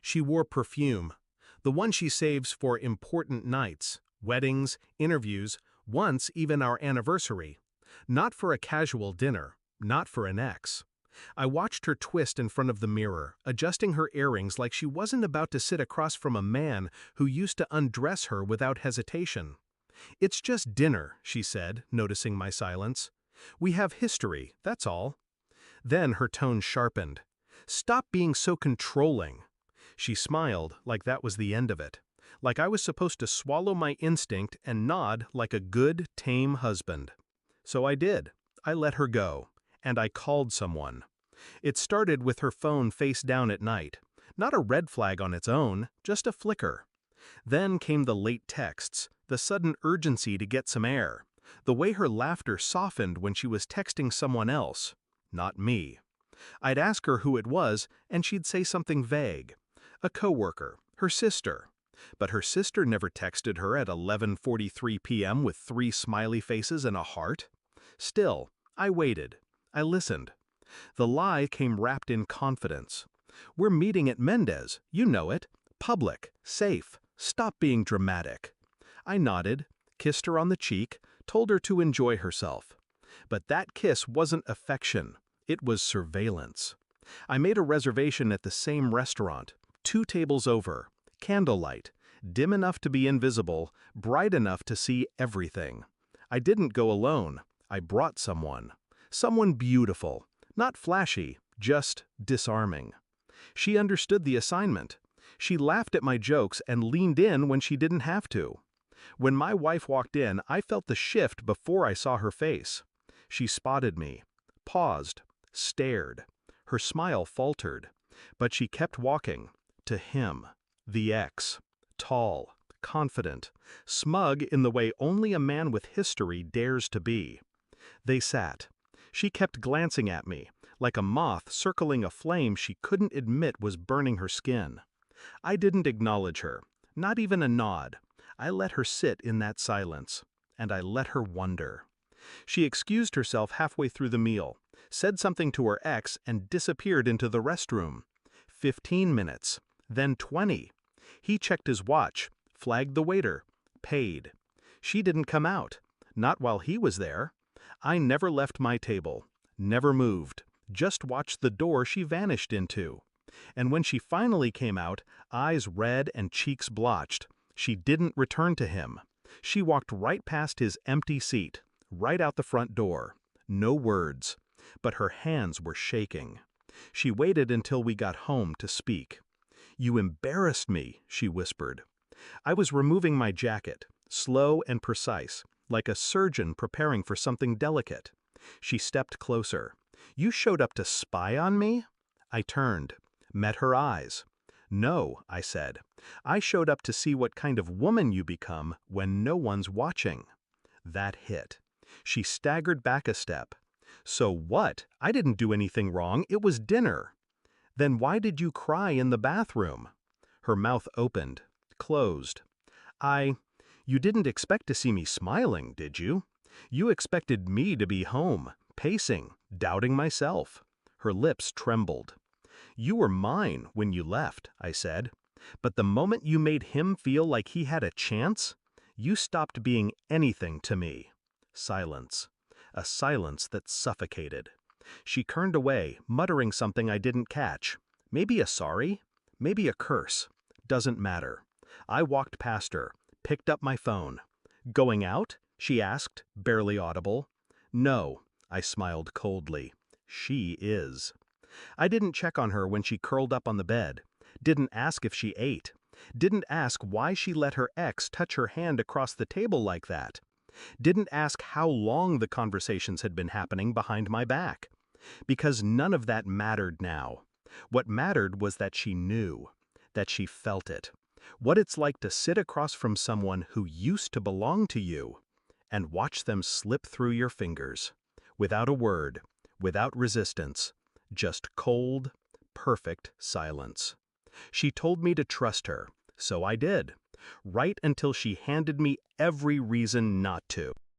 She wore perfume, the one she saves for important nights, weddings, interviews, once even our anniversary. Not for a casual dinner, not for an ex. I watched her twist in front of the mirror, adjusting her earrings like she wasn't about to sit across from a man who used to undress her without hesitation. "It's just dinner," she said, noticing my silence. "We have history, that's all." Then her tone sharpened. "Stop being so controlling." She smiled like that was the end of it, like I was supposed to swallow my instinct and nod like a good, tame husband. So I did. I let her go, and I called someone. It started with her phone face down at night. Not a red flag on its own, just a flicker. Then came the late texts, the sudden urgency to get some air, the way her laughter softened when she was texting someone else, not me. I'd ask her who it was, and she'd say something vague. A coworker, her sister. But her sister never texted her at 11:43 p.m. with 3 smiley faces and a heart. Still, I waited. I listened. The lie came wrapped in confidence. "We're meeting at Mendez, you know it. Public, safe, stop being dramatic." I nodded, kissed her on the cheek, told her to enjoy herself. But that kiss wasn't affection. It was surveillance. I made a reservation at the same restaurant, 2 tables over, candlelight, dim enough to be invisible, bright enough to see everything. I didn't go alone. I brought someone. Someone beautiful, not flashy, just disarming. She understood the assignment. She laughed at my jokes and leaned in when she didn't have to. When my wife walked in, I felt the shift before I saw her face. She spotted me, paused, stared. Her smile faltered, but she kept walking, to him, the ex, tall, confident, smug in the way only a man with history dares to be. They sat. She kept glancing at me, like a moth circling a flame she couldn't admit was burning her skin. I didn't acknowledge her, not even a nod. I let her sit in that silence, and I let her wonder. She excused herself halfway through the meal, said something to her ex, and disappeared into the restroom. 15 minutes, then 20. He checked his watch, flagged the waiter, paid. She didn't come out, not while he was there. I never left my table, never moved, just watched the door she vanished into. And when she finally came out, eyes red and cheeks blotched, she didn't return to him. She walked right past his empty seat, right out the front door. No words, but her hands were shaking. She waited until we got home to speak. "You embarrassed me," she whispered. I was removing my jacket, slow and precise, like a surgeon preparing for something delicate. She stepped closer. "You showed up to spy on me?" I turned, met her eyes. "No," I said. "I showed up to see what kind of woman you become when no one's watching." That hit. She staggered back a step. "So what? I didn't do anything wrong. It was dinner." "Then why did you cry in the bathroom?" Her mouth opened, closed. You didn't expect to see me smiling, did you? You expected me to be home, pacing, doubting myself." Her lips trembled. "You were mine when you left," I said. "But the moment you made him feel like he had a chance, you stopped being anything to me." Silence. A silence that suffocated. She turned away, muttering something I didn't catch. Maybe a sorry, maybe a curse. Doesn't matter. I walked past her, picked up my phone. "Going out?" she asked, barely audible. "No," I smiled coldly. "She is." I didn't check on her when she curled up on the bed. Didn't ask if she ate. Didn't ask why she let her ex touch her hand across the table like that. Didn't ask how long the conversations had been happening behind my back. Because none of that mattered now. What mattered was that she knew, that she felt it. What it's like to sit across from someone who used to belong to you and watch them slip through your fingers. Without a word, without resistance, just cold, perfect silence. She told me to trust her, so I did, right until she handed me every reason not to.